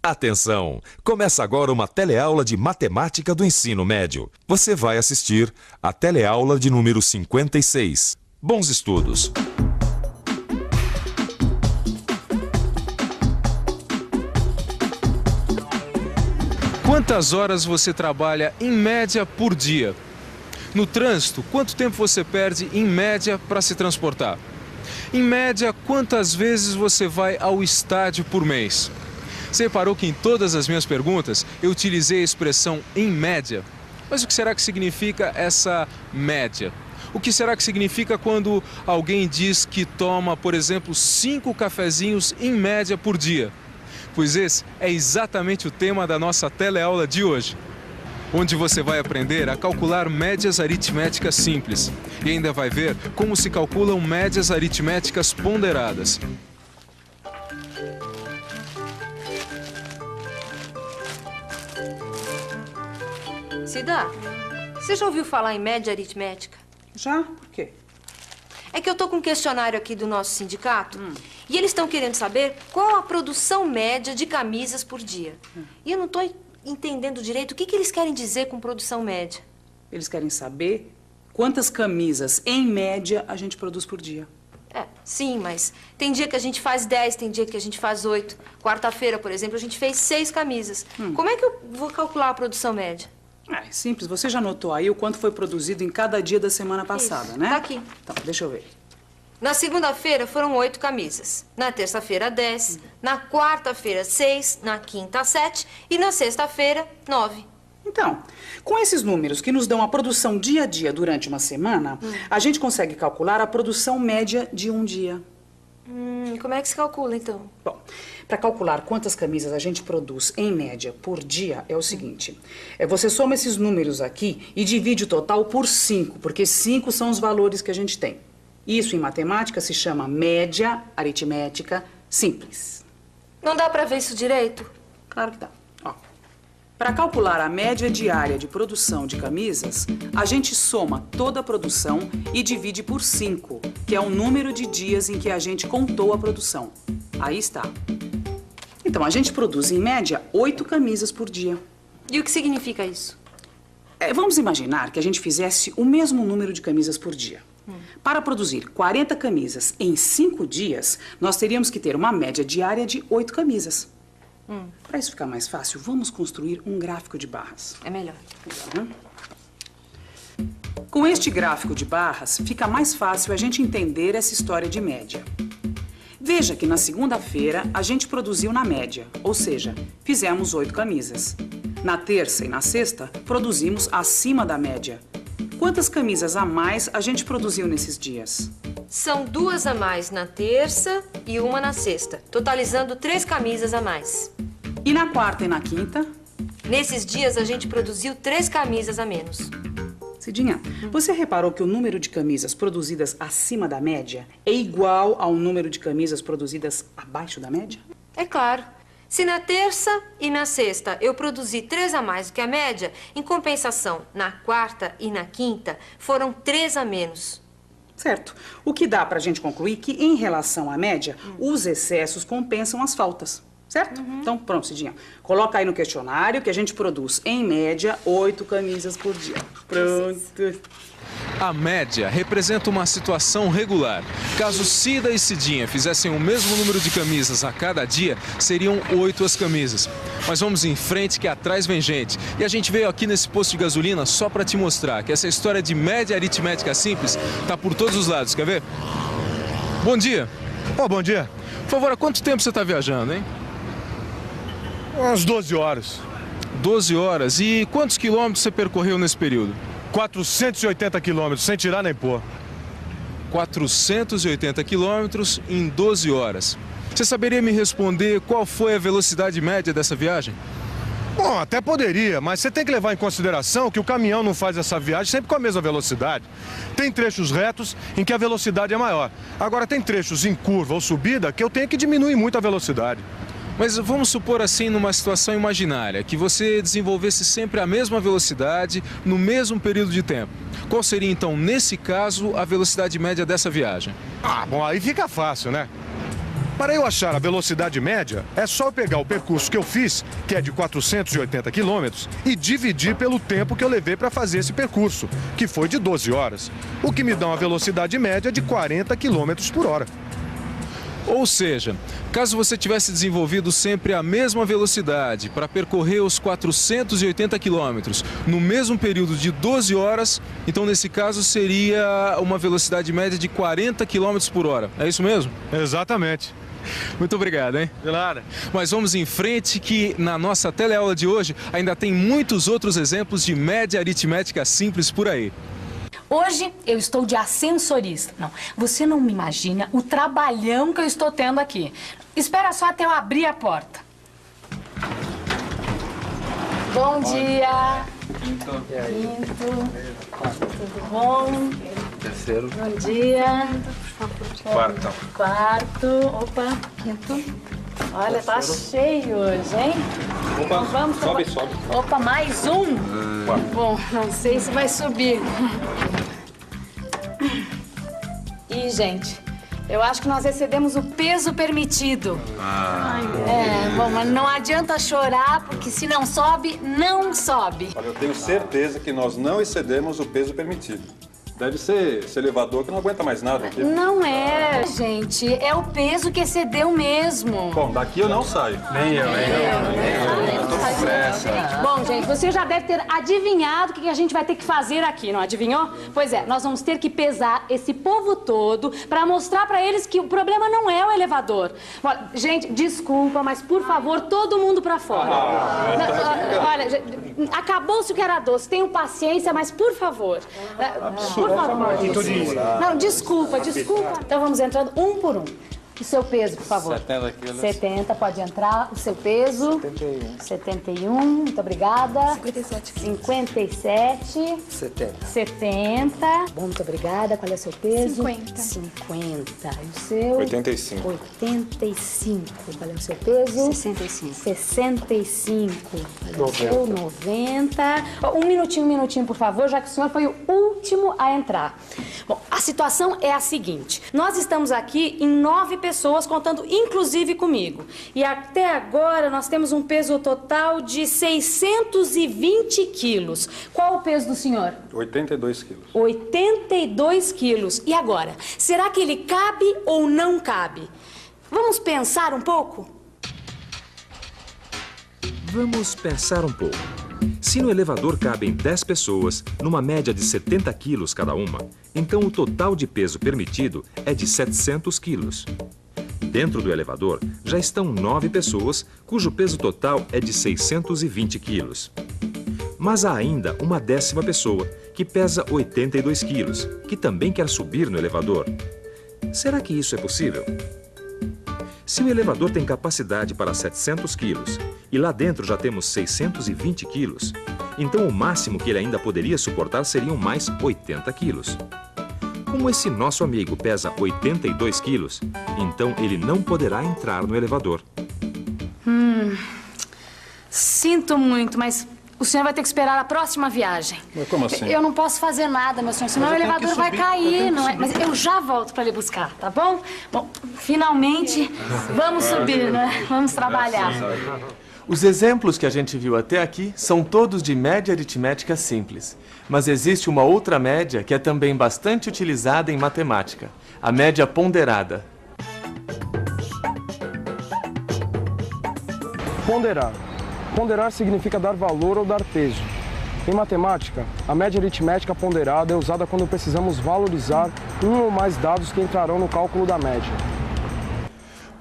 Atenção! Começa agora uma teleaula de matemática do ensino médio. Você vai assistir a teleaula de número 56. Bons estudos! Quantas horas você trabalha em média por dia? No trânsito, quanto tempo você perde em média para se transportar? Em média, quantas vezes você vai ao estádio por mês? Você reparou que em todas as minhas perguntas eu utilizei a expressão em média? Mas o que será que significa essa média? O que será que significa quando alguém diz que toma, por exemplo, 5 cafezinhos em média por dia? Pois esse é exatamente o tema da nossa teleaula de hoje, onde você vai aprender a calcular médias aritméticas simples e ainda vai ver como se calculam médias aritméticas ponderadas. Cida, você já ouviu falar em média aritmética? Já? Por quê? É que eu tô com um questionário aqui do nosso sindicato e eles estão querendo saber qual a produção média de camisas por dia. E eu não tô entendendo direito o que eles querem dizer com produção média. Eles querem saber quantas camisas, em média, a gente produz por dia. É, sim, mas tem dia que a gente faz 10, tem dia que a gente faz 8. Quarta-feira, por exemplo, a gente fez 6 camisas. Como é que eu vou calcular a produção média? É simples, você já notou aí o quanto foi produzido em cada dia da semana passada, Isso, né? tá aqui. Então, deixa eu ver. Na segunda-feira foram 8 camisas, na terça-feira 10, na quarta-feira 6, na quinta 7 e na sexta-feira 9. Então, com esses números que nos dão a produção dia a dia durante uma semana, a gente consegue calcular a produção média de um dia. Como é que se calcula, então? Bom, para calcular quantas camisas a gente produz em média por dia é o seguinte. Você soma esses números aqui e divide o total por 5, porque 5 são os valores que a gente tem. Isso em matemática se chama média aritmética simples. Não dá pra ver isso direito? Claro que dá. Para calcular a média diária de produção de camisas, a gente soma toda a produção e divide por 5, que é o número de dias em que a gente contou a produção. Aí está. Então, a gente produz, em média, 8 camisas por dia. E o que significa isso? Vamos imaginar que a gente fizesse o mesmo número de camisas por dia. Para produzir 40 camisas em 5 dias, nós teríamos que ter uma média diária de 8 camisas. Para isso ficar mais fácil, vamos construir um gráfico de barras. É melhor. Com este gráfico de barras, fica mais fácil a gente entender essa história de média. Veja que na segunda-feira a gente produziu na média, ou seja, fizemos 8 camisas. Na terça e na sexta, produzimos acima da média. Quantas camisas a mais a gente produziu nesses dias? São 2 a mais na terça e 1 na sexta, totalizando 3 camisas a mais. E na quarta e na quinta? Nesses dias a gente produziu 3 camisas a menos. Cidinha, você reparou que o número de camisas produzidas acima da média é igual ao número de camisas produzidas abaixo da média? É claro. Se na terça e na sexta eu produzi 3 a mais do que a média, em compensação, na quarta e na quinta foram 3 a menos. Certo. O que dá pra gente concluir que, em relação à média, os excessos compensam as faltas. Certo? Então, pronto, Cidinha. Coloca aí no questionário que a gente produz, em média, 8 camisas por dia. Pronto. A média representa uma situação regular. Caso Cida e Cidinha fizessem o mesmo número de camisas a cada dia, seriam 8 as camisas. Mas vamos em frente que atrás vem gente. E a gente veio aqui nesse posto de gasolina só para te mostrar que essa história de média aritmética simples tá por todos os lados. Quer ver? Bom dia. Bom dia. Por favor, há quanto tempo você está viajando, hein? Umas 12 horas. 12 horas. E quantos quilômetros você percorreu nesse período? 480 quilômetros, sem tirar nem pôr. 480 quilômetros em 12 horas. Você saberia me responder qual foi a velocidade média dessa viagem? Bom, até poderia, mas você tem que levar em consideração que o caminhão não faz essa viagem sempre com a mesma velocidade. Tem trechos retos em que a velocidade é maior. Agora, tem trechos em curva ou subida que eu tenho que diminuir muito a velocidade. Mas vamos supor assim, numa situação imaginária, que você desenvolvesse sempre a mesma velocidade no mesmo período de tempo. Qual seria, então, nesse caso, a velocidade média dessa viagem? Bom, aí fica fácil, né? Para eu achar a velocidade média, é só eu pegar o percurso que eu fiz, que é de 480 quilômetros, e dividir pelo tempo que eu levei para fazer esse percurso, que foi de 12 horas, o que me dá uma velocidade média de 40 quilômetros por hora. Ou seja, caso você tivesse desenvolvido sempre a mesma velocidade para percorrer os 480 quilômetros no mesmo período de 12 horas, então nesse caso seria uma velocidade média de 40 quilômetros por hora. É isso mesmo? Exatamente. Muito obrigado, hein? De nada. Mas vamos em frente que na nossa teleaula de hoje ainda tem muitos outros exemplos de média aritmética simples por aí. Hoje eu estou de ascensorista. Não, você não me imagina o trabalhão que eu estou tendo aqui. Espera só até eu abrir a porta. Bom dia. Quinto. Tudo bom? Terceiro. Bom dia. Quarto. Opa. Quinto. Olha, tá cheio hoje, hein? Opa, Então vamos sobe. Opa, mais um? Bom, não sei se vai subir. Ih, gente, eu acho que nós excedemos o peso permitido. Bom, mas não adianta chorar, porque se não sobe, não sobe. Olha, eu tenho certeza que nós não excedemos o peso permitido. Deve ser esse elevador que não aguenta mais nada aqui. Não é, gente. É o peso que excedeu mesmo. Bom, daqui eu não saio. Nem eu. Tô com pressa. Bom, gente, você já deve ter adivinhado o que a gente vai ter que fazer aqui, não adivinhou? Pois é, nós vamos ter que pesar esse povo todo para mostrar para eles que o problema não é o elevador. Gente, desculpa, mas por favor, todo mundo para fora. Olha, acabou-se o que era doce. Tenham paciência, mas por favor. Por favor. Não, desculpa. Então vamos entrando um por um. O seu peso, por favor. 70 quilos. 70, pode entrar. O seu peso. 71, muito obrigada. 57. 70. Bom, muito obrigada. Qual é o seu peso? 50. E o seu? 85. 85. Qual é o seu peso? 65. Qual é o seu? 90. Um minutinho, por favor, já que o senhor foi o último a entrar. Bom, a situação é a seguinte. Nós estamos aqui em 9 pessoas, contando inclusive comigo. E até agora nós temos um peso total de 620 quilos. Qual o peso do senhor? 82 quilos. 82 quilos. E agora? Será que ele cabe ou não cabe? Vamos pensar um pouco? Vamos pensar um pouco. Se no elevador cabem 10 pessoas, numa média de 70 quilos cada uma, então o total de peso permitido é de 700 quilos. Dentro do elevador já estão 9 pessoas, cujo peso total é de 620 quilos. Mas há ainda uma 10ª pessoa, que pesa 82 quilos, que também quer subir no elevador. Será que isso é possível? Se o elevador tem capacidade para 700 quilos e lá dentro já temos 620 quilos, então o máximo que ele ainda poderia suportar seriam mais 80 quilos. Como esse nosso amigo pesa 82 quilos, então ele não poderá entrar no elevador. Sinto muito, mas o senhor vai ter que esperar a próxima viagem. Mas como assim? Eu não posso fazer nada, meu senhor, senão o elevador vai cair, não é? Mas eu já volto para lhe buscar, tá bom? Bom, finalmente, vamos subir, né? Vamos trabalhar. Os exemplos que a gente viu até aqui são todos de média aritmética simples. Mas existe uma outra média que é também bastante utilizada em matemática, a média ponderada. Ponderar. Ponderar significa dar valor ou dar peso. Em matemática, a média aritmética ponderada é usada quando precisamos valorizar um ou mais dados que entrarão no cálculo da média.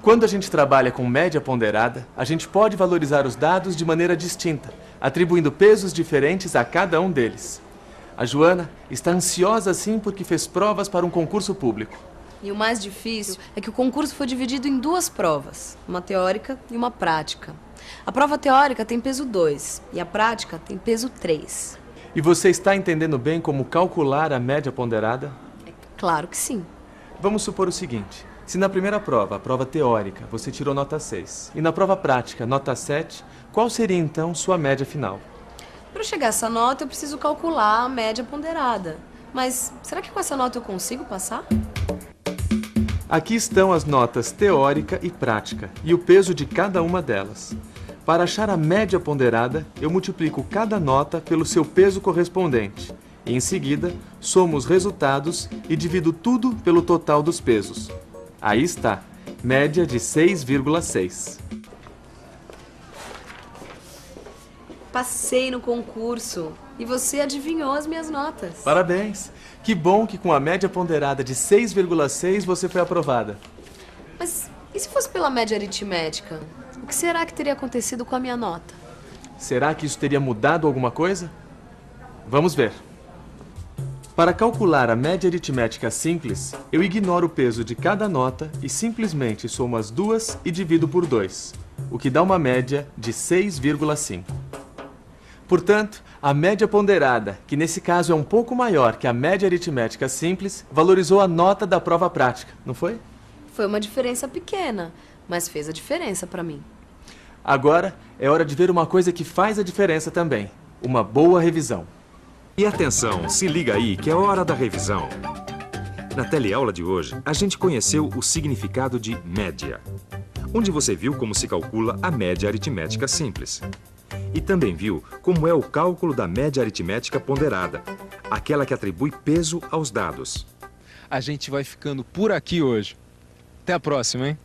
Quando a gente trabalha com média ponderada, a gente pode valorizar os dados de maneira distinta, atribuindo pesos diferentes a cada um deles. A Joana está ansiosa assim porque fez provas para um concurso público. E o mais difícil é que o concurso foi dividido em 2 provas, uma teórica e uma prática. A prova teórica tem peso 2 e a prática tem peso 3. E você está entendendo bem como calcular a média ponderada? Claro que sim. Vamos supor o seguinte. Se na primeira prova, a prova teórica, você tirou nota 6, e na prova prática, nota 7, qual seria então sua média final? Para chegar a essa nota, eu preciso calcular a média ponderada. Mas será que com essa nota eu consigo passar? Aqui estão as notas teórica e prática e o peso de cada uma delas. Para achar a média ponderada, eu multiplico cada nota pelo seu peso correspondente. E, em seguida, somo os resultados e divido tudo pelo total dos pesos. Aí está, média de 6,6. Passei no concurso e você adivinhou as minhas notas. Parabéns! Que bom que com a média ponderada de 6,6 você foi aprovada. Mas e se fosse pela média aritmética? O que será que teria acontecido com a minha nota? Será que isso teria mudado alguma coisa? Vamos ver. Para calcular a média aritmética simples, eu ignoro o peso de cada nota e simplesmente somo as duas e divido por 2, o que dá uma média de 6,5. Portanto, a média ponderada, que nesse caso é um pouco maior que a média aritmética simples, valorizou a nota da prova prática, não foi? Foi uma diferença pequena, mas fez a diferença para mim. Agora é hora de ver uma coisa que faz a diferença também: uma boa revisão. E atenção, se liga aí que é hora da revisão. Na teleaula de hoje, a gente conheceu o significado de média, onde você viu como se calcula a média aritmética simples. E também viu como é o cálculo da média aritmética ponderada, aquela que atribui peso aos dados. A gente vai ficando por aqui hoje. Até a próxima, hein?